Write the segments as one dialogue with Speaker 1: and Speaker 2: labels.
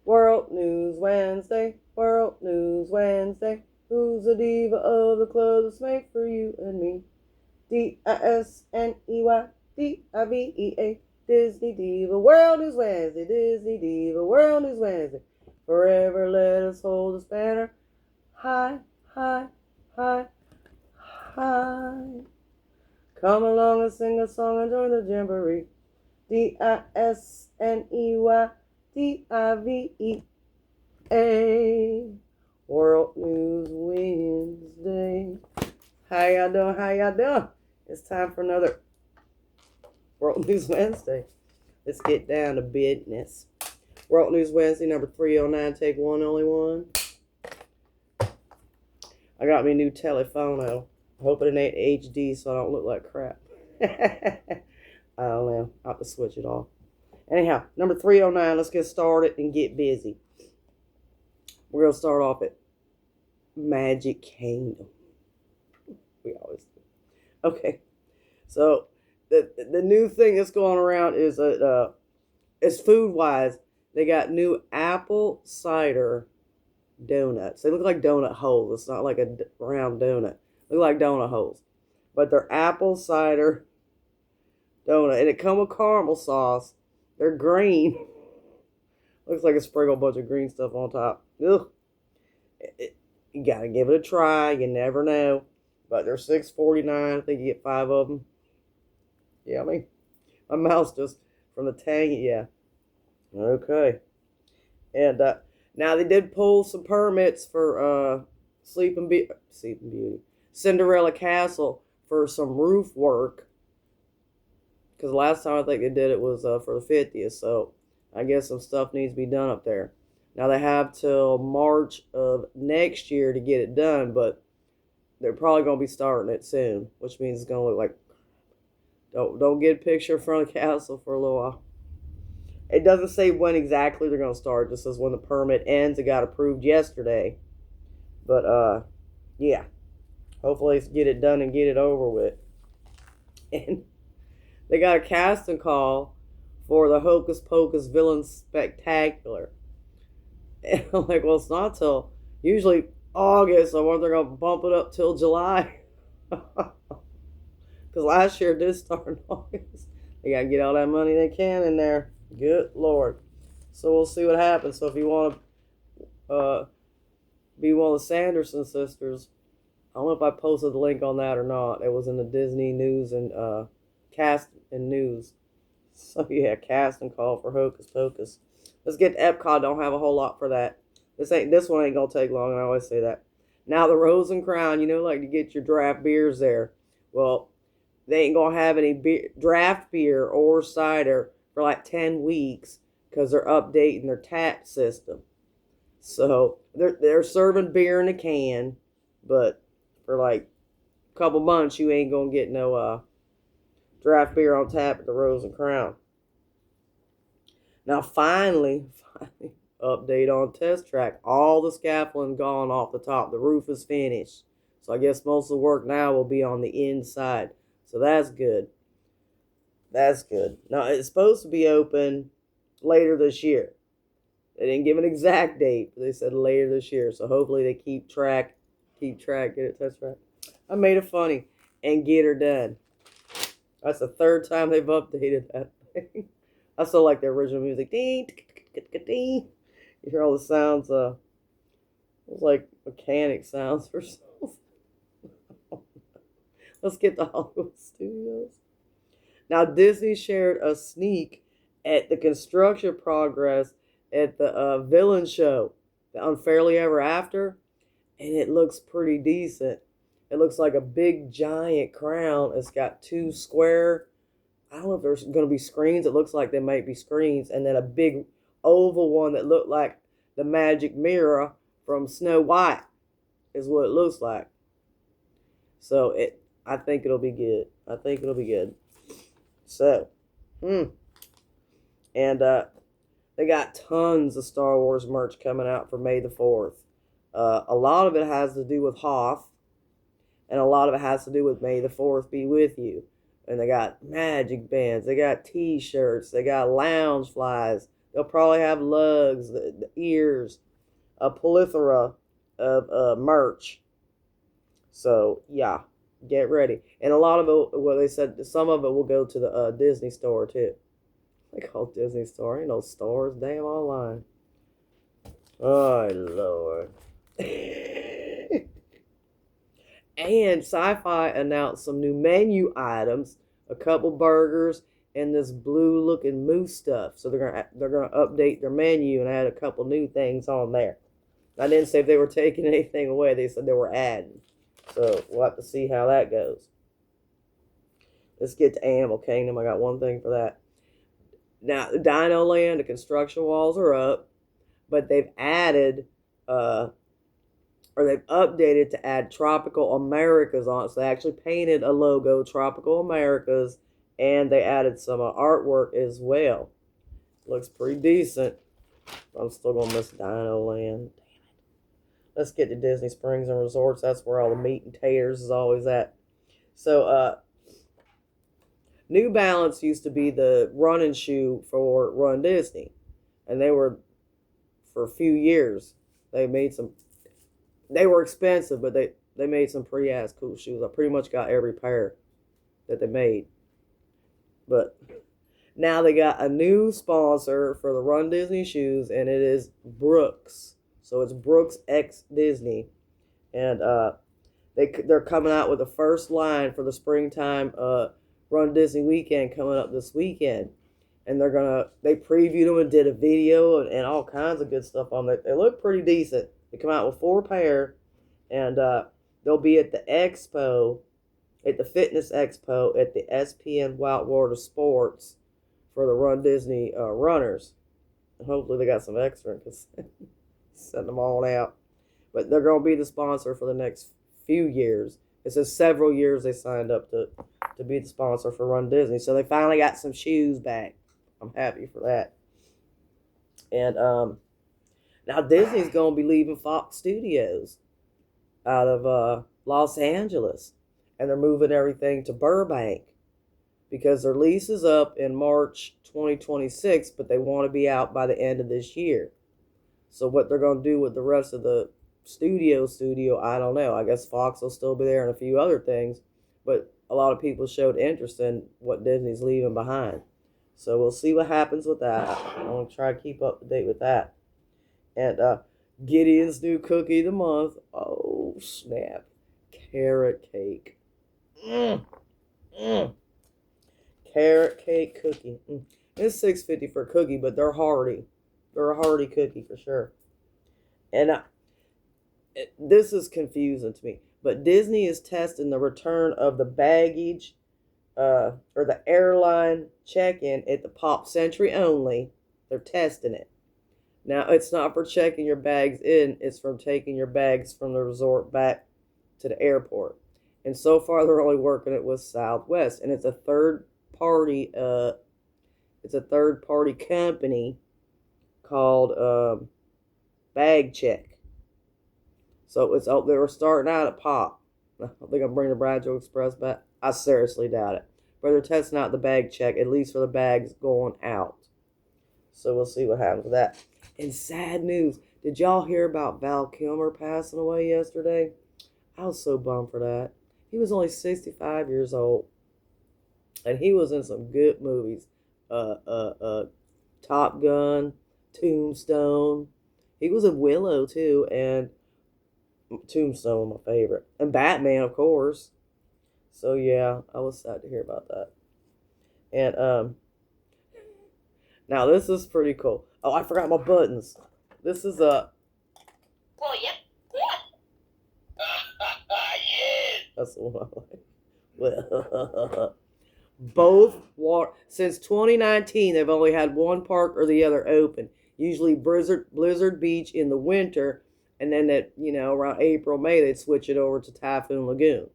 Speaker 1: World News Wednesday, World News Wednesday. Who's the diva of the club that's made for you and me? Disney, Diva. Disney Diva, World News Wednesday, Disney Diva, World News Wednesday. Forever let us hold this banner high, high, high, high. Come along and sing a song and join the jamboree. Disneydiva. World News Wednesday. How y'all doing? How y'all doing? It's time for another World News Wednesday. Let's get down to business. World News Wednesday, number 309, take one, only one. I got me a new telephone. I hope it ain't HD so I don't look like crap. I don't know. I'll have to switch it off. Anyhow, number 309, let's get started and get busy. We're going to start off at Magic Kingdom. We always do. Okay. So, the new thing that's going around is it's food-wise. They got new apple cider donuts. They look like donut holes. It's not like a round donut. They look like donut holes. But they're apple cider donut. And it come with caramel sauce. They're green. Looks like a sprinkle bunch of green stuff on top. Ugh. You gotta give it a try. You never know. But they're $6.49. I think you get 5 of them. Yeah, I mean, my mouth's just from the tang. Yeah. Okay. And now they did pull some permits for Sleeping Beauty, Cinderella Castle for some roof work. Because last time I think they did it was for the 50th. So I guess some stuff needs to be done up there. Now they have till March of next year to get it done, but they're probably going to be starting it soon, which means it's going to look like. Don't get a picture in front of the castle for a little while. It doesn't say when exactly they're going to start. It just says when the permit ends. It got approved yesterday. But, yeah. Hopefully get it done and get it over with. And they got a casting call for the Hocus Pocus Villain Spectacular. And I'm like, well, it's not till usually August. I wonder if they're going to bump it up till July. Because last year it did start in August. They got to get all that money they can in there. Good Lord. So we'll see what happens. So if you want to be one of the Sanderson sisters, I don't know if I posted the link on that or not. It was in the Disney news and cast and news. So yeah, casting call for Hocus Pocus. Let's get to Epcot. Don't have a whole lot for that. This one ain't gonna take long, and I always say that. Now the Rose and Crown, like to get your draft beers there. Well, they ain't gonna have any draft beer or cider for like 10 weeks because they're updating their tap system. So they're serving beer in a can, but for like a couple months you ain't gonna get no draft beer on tap at the Rose and Crown. Now finally, update on Test Track. All the scaffolding gone off the top. The roof is finished. So I guess most of the work now will be on the inside. So that's good. That's good. Now, it's supposed to be open later this year. They didn't give an exact date, but they said later this year. So hopefully they keep track, get it, Test Track. I made it funny and get her done. That's the third time they've updated that thing. I still like the original music. Ding, ding. You hear all the sounds, it was like mechanic sounds or something. Let's get to Hollywood Studios. Now, Disney shared a sneak at the construction progress at the villain show, the Unfairly Ever After, and it looks pretty decent. It looks like a big, giant crown. It's got 2 square, I don't know if there's going to be screens. It looks like there might be screens, and then a big oval one that looked like the magic mirror from Snow White is what it looks like. So I think it'll be good. So, and they got tons of Star Wars merch coming out for May the 4th. A lot of it has to do with Hoth, and a lot of it has to do with May the 4th be with you. And they got magic bands, they got t-shirts, they got lounge flies, They'll probably have lugs, the ears, a plethora of merch. So yeah, get ready. And a lot of it, well, they said some of it will go to the Disney store too. They call it Disney store. Ain't no stores, damn online. Oh Lord. And Sci-Fi announced some new menu items, a couple burgers, and this blue-looking moose stuff. So they're gonna update their menu and add a couple new things on there. I didn't say if they were taking anything away. They said they were adding. So we'll have to see how that goes. Let's get to Animal Kingdom. I got one thing for that. Now, Dino Land, the construction walls are up, but they've added or they've updated to add Tropical Americas on it. So they actually painted a logo, Tropical Americas, and they added some artwork as well. Looks pretty decent. I'm still going to miss Dino Land. Damn it. Let's get to Disney Springs and Resorts. That's where all the meat and taters is always at. So, New Balance used to be the running shoe for Run Disney. And they were, for a few years, they were expensive, but they made some pretty ass cool shoes. I pretty much got every pair that they made. But now they got a new sponsor for the Run Disney shoes, and it is Brooks. So it's Brooks X Disney. And they're coming out with the first line for the springtime Run Disney weekend coming up this weekend. And they previewed them and did a video and all kinds of good stuff on it. They look pretty decent. They come out with 4 pair, and they'll be at the expo, at the fitness expo at the SPN Whitewater Sports for the Run Disney runners. And hopefully they got some extra because send them all out. But they're going to be the sponsor for the next few years. It says several years they signed up to be the sponsor for Run Disney. So they finally got some shoes back. I'm happy for that. And now Disney's going to be leaving Fox Studios out of Los Angeles. And they're moving everything to Burbank because their lease is up in March 2026, but they want to be out by the end of this year. So what they're going to do with the rest of the studio, I don't know. I guess Fox will still be there and a few other things, but a lot of people showed interest in what Disney's leaving behind. So we'll see what happens with that. I'm going to try to keep up to date with that. And Gideon's new cookie of the month. Oh, snap. Carrot cake. Carrot cake cookie. It's $6.50 for a cookie, but they're hearty. They're a hearty cookie for sure. And this is confusing to me, but Disney is testing the return of the baggage or the airline check-in at the Pop Century only. They're testing it. Now, it's not for checking your bags in. It's from taking your bags from the resort back to the airport. And so far, they're only working it with Southwest. And it's a third-party company called Bag Check. So they were starting out at Pop. I think I'm bringing the Bradjo Express back. I seriously doubt it. But they're testing out the Bag Check, at least for the bags going out. So we'll see what happens with that. And sad news. Did y'all hear about Val Kilmer passing away yesterday? I was so bummed for that. He was only 65 years old. And he was in some good movies. Top Gun, Tombstone. He was in Willow, too. And Tombstone, my favorite. And Batman, of course. So, yeah, I was sad to hear about that. And, now this is pretty cool. Oh, I forgot my buttons. This is a...
Speaker 2: Well, yep.
Speaker 1: That's the one I like. Well, since 2019, they've only had one park or the other open. Usually Blizzard Beach in the winter, and then around April, May, they'd switch it over to Typhoon Lagoon.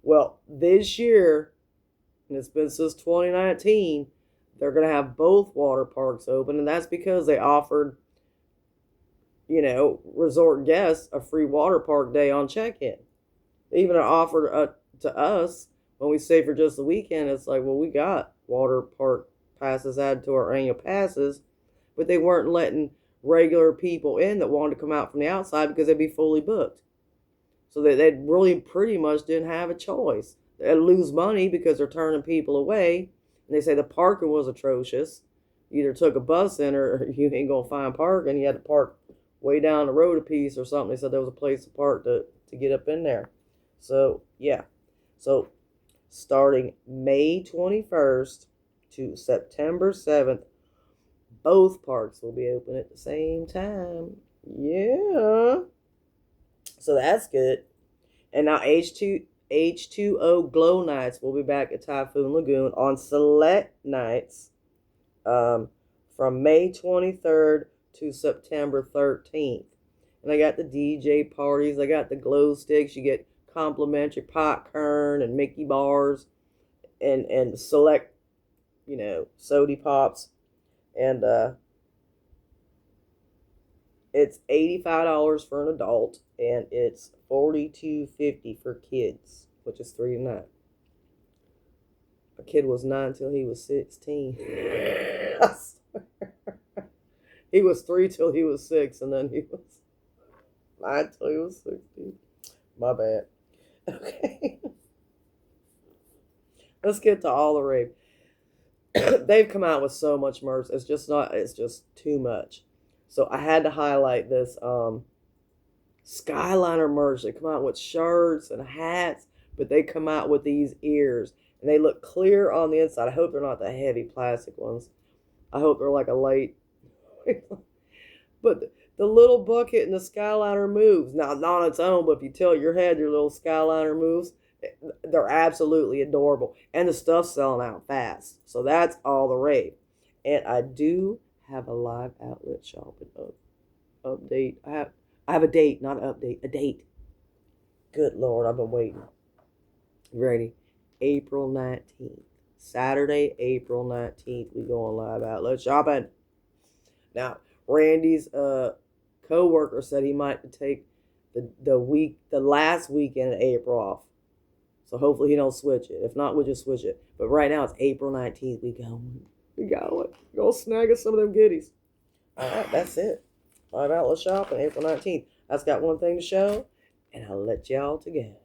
Speaker 1: Well, this year, and it's been since 2019, they're going to have both water parks open, and that's because they offered, resort guests a free water park day on check-in. They even offered to us, when we stay for just the weekend, it's like, well, we got water park passes added to our annual passes, but they weren't letting regular people in that wanted to come out from the outside because they'd be fully booked. So they really pretty much didn't have a choice. They'd lose money because they're turning people away. And they say the parking was atrocious. You either took a bus in or you ain't going to find parking. You had to park way down the road a piece or something. They said there was a place to park to get up in there. So, yeah. So, starting May 21st to September 7th, both parks will be open at the same time. Yeah. So that's good. And now H2O Glow Nights will be back at Typhoon Lagoon on select nights from May 23rd to September 13th. And I got the DJ parties. I got the glow sticks. You get complimentary popcorn and Mickey bars and select, sody pops. And it's $85 for an adult, and it's $42.50 for kids, which is 3 to 9. My kid was 9 until he was 16. I swear. He was 3 till he was 6, and then he was 9 till he was 16. My bad. Okay. Let's get to All the Rave. They've come out with so much merch. It's just too much. So I had to highlight this Skyliner merch. They come out with shirts and hats, but they come out with these ears. And they look clear on the inside. I hope they're not the heavy plastic ones. I hope they're like a light. But the little bucket in the Skyliner moves. Now, not on its own, but if you tilt your head, your little Skyliner moves. They're absolutely adorable. And the stuff's selling out fast. So that's All the Rave. And I do have a live outlet shopping update. I have a date, not an update, a date. Good Lord, I've been waiting. You ready? April 19th. Saturday, April 19th, we go on live outlet shopping. Now, Randy's co-worker said he might take the last weekend in April off. So hopefully he don't switch it. If not, we'll just switch it. But right now it's April 19th. We going. Go snag us some of them goodies. All right, that's it. Live outlet shopping, April 19th. That's got one thing to show, and I'll let y'all to go.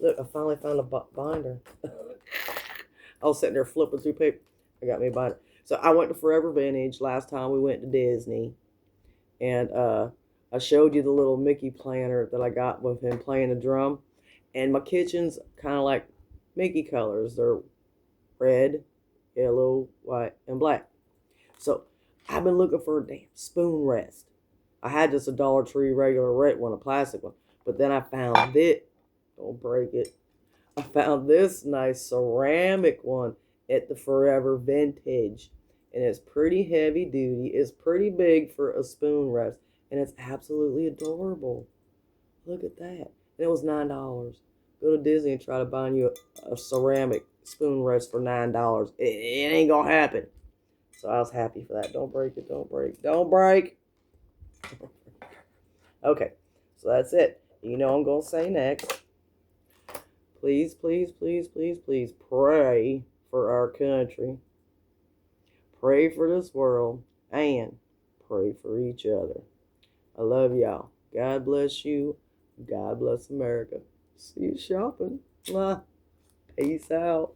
Speaker 1: Look, I finally found a binder. I was sitting there flipping through paper. I got me a binder. So I went to Forever Vintage last time we went to Disney. And I showed you the little Mickey planner that I got with him playing the drum. And my kitchen's kind of like Mickey colors. They're red, yellow, white, and black. So I've been looking for a damn spoon rest. I had just a Dollar Tree regular red one, a plastic one. But then I found it. Don't break it. I found this nice ceramic one at the Forever Vintage. And it's pretty heavy duty. It's pretty big for a spoon rest. And it's absolutely adorable. Look at that. And it was $9. Go to Disney and try to buy you a ceramic spoon rest for $9. It ain't gonna happen. So I was happy for that. Don't break it. Don't break. Don't break. Okay. So that's it. You know I'm gonna say next. Please, please, please, please, please pray for our country. Pray for this world. And pray for each other. I love y'all. God bless you. God bless America. See you shopping. Peace out.